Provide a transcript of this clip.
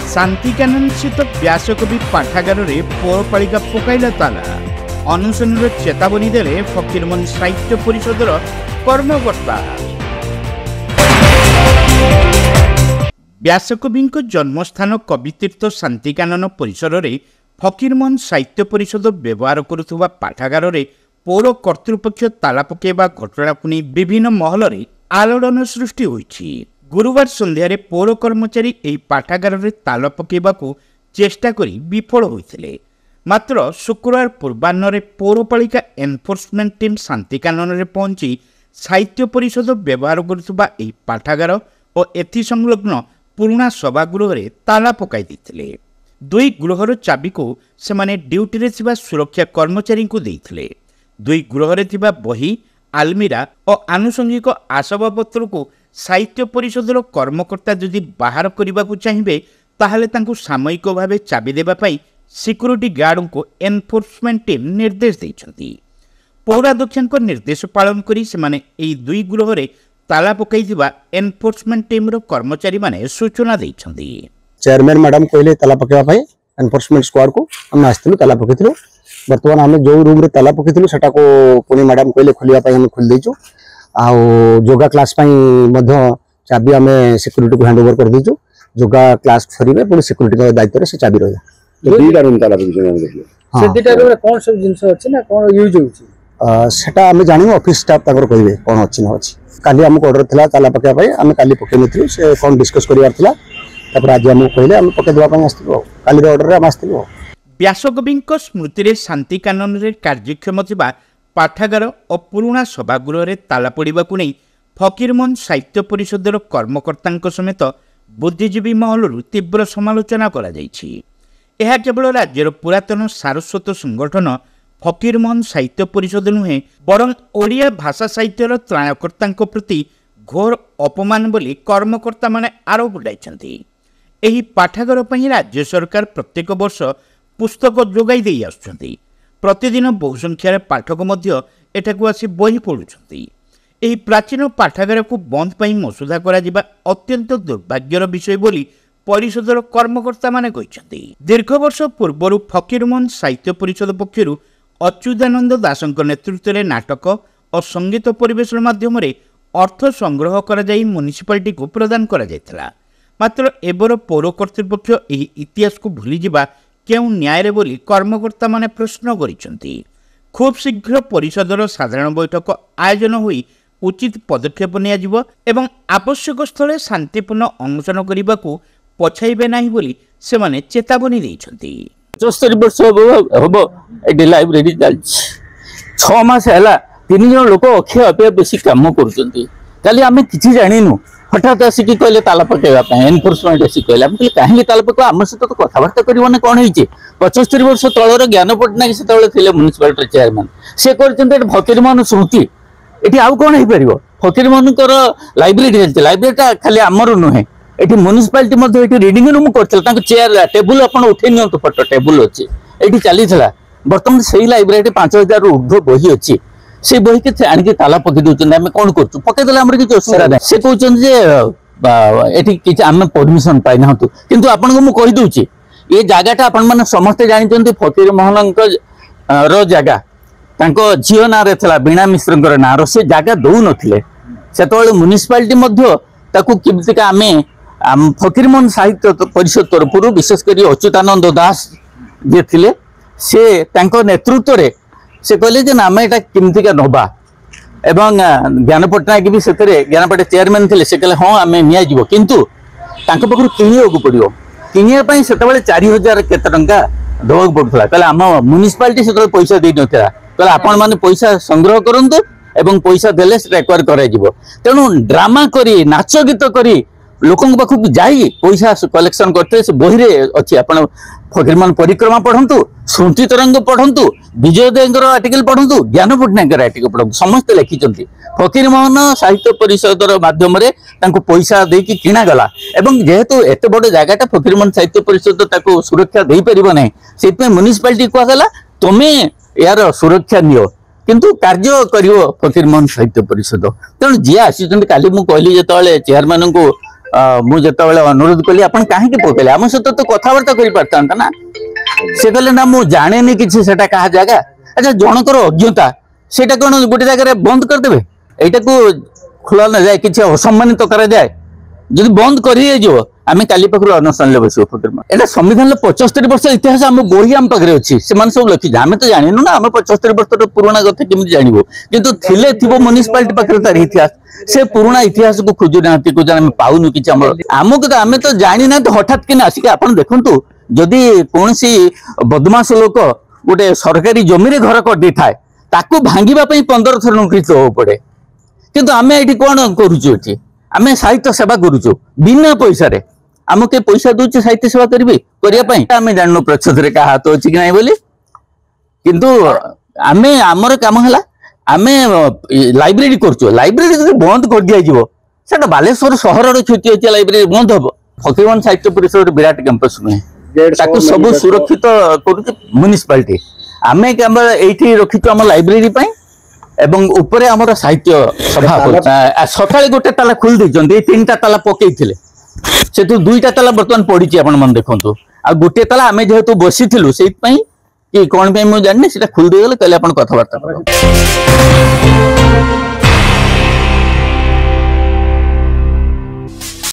शांतिकानन स्थित व्यासकवि पाठागार पौरपालिका पकाइला ताला अनुशोचन चेतावनी देले फकीरमोहन साहित्य परिषदर कर्मकर्ता। व्यासकवि जन्मस्थान कवितीर्थ शांतिकानन परिसर में फकीरमोहन साहित्य परिषद व्यवहार करुवा पाठागार पौर कर्तृपक्ष ताला पकड़ा घटना को नहीं विभिन्न महल में आलोड़न सृष्टि होइछि। गुरुवार संध्यारे पौर कर्मचारी एही पाठागार में ताला पकड़ा चेष्टा करी विफल होइथिले। मात्र शुक्रवार पूर्वाह्न पौरपालिका एनफोर्समेंट टीम शांतिकानन में पहुंची साहित्य परिषद व्यवहार करुवा एही पाठागार और एथि संलग्न पुराना सभागृह में ताला पकाई देथिले। दुई गृहर चाबी को सेमाने ड्यूटी रे थिबा सुरक्षा कर्मचारी को देथिले। दुई गृह रे थिबा बही आलमीरा और आनुषंगिक आसबाबपत्र को साहित्य परिषदर कर्मकर्ता जदि बाहर करने को चाहिए ताहले तांकु सामयिक भाव चाबी देबा पाई सिक्यूरिटी गार्ड को एनफोर्समेंट टीम निर्देश देइछंती। पौराध्यक्ष निर्देश पालन करी सेमाने एई दुई गृह रे ताला पकाइथिबा एनफोर्समेंट टीम रो कर्मचारी माने सूचना देइछंती। चेयरमैन मैडम कहले ताला पकेवा पाई एनफोर्समेंट स्क्वाड को हम आस्थिलु ताला पकेथिलु। बर्तमान आम जो रूम रे ताला पकेथिलु सेटा को पुणी मैडम कहले खोलिया पाई हम खोल देइछु। आ योगा क्लास पाई मध्य चाबी आम सिक्यूरिटी को हैंड ओवर कर देइछु। योगा क्लास सरीबे पुणी सिक्यूरिटी का दायित्व रे से चाबी रहया। दुईटा रूम ताला पकेथिलु हम देखियो। से दुईटा रूम रे कोन सब जिंस अछि ना कोन यूज होछि सेटा आम जानि ऑफिस स्टाफ ताकर कहबे कोन अछि न अछि। काली हमको ऑर्डर थिला ताला पकेवा पाई आम काली पके नथिलु से कोन डिस्कस करिवार थिला तापर आज हम कहले हम पके देबा पाई आस्थिलु। काली रे ऑर्डर रे हम आस्थिलु। व्यासकवि स्मृति रे शांतिकानन रे कार्यक्षम थिबा पाठागार और पुराना सभागृह रे ताला पड़िबा को नहीं फकीरमोहन साहित्य परिषदर कर्मकर्ता समेत बुद्धिजीवी महलू तीव्र समालोचना करा जायछि। यह केवल राज्यर पुरातन सारस्वत संगठन फकीरमोहन साहित्य परिषद नुहे बरं ओडिया भाषा साहित्यर त्राणकर्ता प्रति घोर अपमान बोली कर्मकर्ता माने आरोप उठाइछन्ति। एही पाठागार पई राज्य सरकार प्रत्येक वर्ष पुस्तक जोगाई देई आछन्ति। प्रतिदिन बहु संख्यार पाठक मध्य एठाकु आसी बही पढ़ुछन्ति। एही प्राचीन पाठागार को बंद पाई मसुदा करा जिबा अत्यंत दुर्भाग्यर विषय बोली परिषदर कर्मकर्ता माने कहिसन्ति। दीर्घ वर्ष पूर्व फकीरमोहन साहित्य परिषद पक्षरु अच्युतानंद दासଙ୍କ नेतृत्व नाटक और संगीत परिवेशन माध्यम अर्थ संग्रह करा जाई म्युनिसिपालिटी को प्रदान करा जायतिला। मात्र एबर पौर कर्तृपक्ष एही इतिहास को भूली जिबा केउ न्याय बोली कर्मकर्ता माने प्रश्न करिसन्ति। खूब शीघ्र परिषदर साधारण बैठक आयोजन होई उचित पदक्षेप निया जिवो एवं आवश्यक स्थले शांतिपूर्ण अनुष्ठान करने को पछाइबे नाही बोली से माने चेतावनी दैछन्ति। 75 वर्ष हम ये लाइब्रेरी चल 6 मास है 3 जन लोक अक्षय अपेक्षा बेसी कम कर आम कि जानु हठात आसिक कहले ताला पकेवा एनफोर्समेंट आसिक कहले हम कहीं ताला पकेवा आम सहित तो कथबार्ता कर कौन हो 75 वर्ष तलर ज्ञान पट्टनायक से म्युनिसिपालिटी चेयरमैन से कर फकीरमोहन स्मृति ये आउ कौन हो पार फकीरमोहन लाइब्रेरी चलती लाइब्रेरीटा खाली आमर नुहे ये म्युनिसिपालिटी रिडिंग रूम कर चेयर टेबुल आप उठे नि फोटो टेबुल अच्छी ये चली बर्तमान से लाइब्रेरी 5000 रु ऊर्ध्व बही अच्छी से बही के आणिक ताला पकई दौरान आम कौन कर पकईदे आम किसी असुविधा ना से कहते आम परमिशन पाई ना कितु आपको मुझे कहीदे ये जगटा आपण समस्ते जानते फकीरमोहन जगह झील ना बीणा मिश्र ना से जगह दौ नथिले से म्युनिसिपालिटी आम फकीरमोहन साहित्य परिषद तरफ विशेषकर अच्युतानंद दास जे थिले से नेतृत्व रे से कहले आम यहाँ केमतिका नवा एवं ज्ञान पट्टनायक भी से ज्ञान पट्टनायक चेयरमैन थे से कहले हाँ आम नियाजिबो किंतु तांको पाखरु किनियाकू पड़िबो किनिया सेतबेले 4000 केते टंका दवाक पड़ुथला कहले आम म्युनिसिपालिटी सेतबेले पैसा देई नथिला कहले आपण माने पैसा संग्रह करंतु एवं पैसा देले से एक्वायर करा जिवो तेणु ड्रामा करी नाच गीत करी लोकों पाखक जाई पैसा कलेक्शन करते से बही रे अच्छी आप फकीरमोहन परिक्रमा पढ़ु स्मृति तरंग पढ़ु विजय देव आर्टिकल पढ़ु ज्ञान पट्टनायक आर्टिकल पढ़ु समस्त लिखिं फकीरमोहन साहित्य परिषदर माध्यम पैसा देकी किणा गला एवं जेहेतु एत बड़ जगटा फकीरमोहन साहित्य परिषद सुरक्षा दे पार ना से म्युनिसिपालिटी कहला तुमे यार सुरक्षा नियो किंतु कार्य करियो फकीरमोहन साहित्य परिषद तेणु जी आसी काली मुझे कहली जो चेयरमैन को मु जेतबेले अनुरोध कली आपण काहे के पकेले हम सहित तो कथावार्ता करि पारता ना से कहले ना मु जाने किछि सेटा कहा जगह अच्छा जनकर अज्ञता सेटा कोन गोटे जगह बंद कर देबे एटा को खोला न जाए किछि असम्मानित करा जाए जदि बंद करिए जो आमे काली पाखरु अनुष्ठान ले बसियो फकीरमोहन एटा संविधान 75 वर्ष इतिहास हम गोही हम पाखरे अछि से मान सब लखि आमे तो जानिनु ना हम 75 वर्ष पुराना कथा केमि जानिबो किंतु थिले थिबो म्युनिसिपालिटी पाखरे तार इतिहास से पुराना इतिहास को खोजु नांती को जाने पाउनु किछि हमको तो आमे तो जानि ना तो हठात कि आसिक आपण देखंतु जदि कोनसी बदमाश लोक गोटे सरकारी जमी रे घर कर दी थाए ताकू भांगिबा पई 15 थर नोटिस हो पड़े किंतु आमे एठी कोन करूछु एठी आमे साहित्य सेवा करूछु बिना पैसा रे आम के पैसा दूचे साहित्य सेवा करी करिया पई आमे जाननो प्रच्छद रे का हाथ अछि कि नै बोली किंतु आमे हमर काम हला आमे लाइब्रेरी करछु लाइब्रेरी जदि बंद कर दिया जिवो सेटा बालेश्वर शहर रो क्षति अछि लाइब्रेरी बंद हबो फकीरमोहन साहित्य परिषद विराट कैंपस में ताकू सब सुरक्षित करूछु म्युनिसिपालिटी आमे कैमरा एठी रखिछु हम लाइब्रेरी पई एवं ऊपरे हमर साहित्य सभा सकाळे गोटे ताला खोल दैछन्ती तीनटा ताला पकेइथिले सेतु दुईटा ताला वर्तमान पड़ी आपण मन देखंतु आ गोटे ताला आमे जेहेतु बसिथिलु सेहि पई कि कोन पे मु जाननी सेटा खोल देगले कहले आपण कथा वार्ता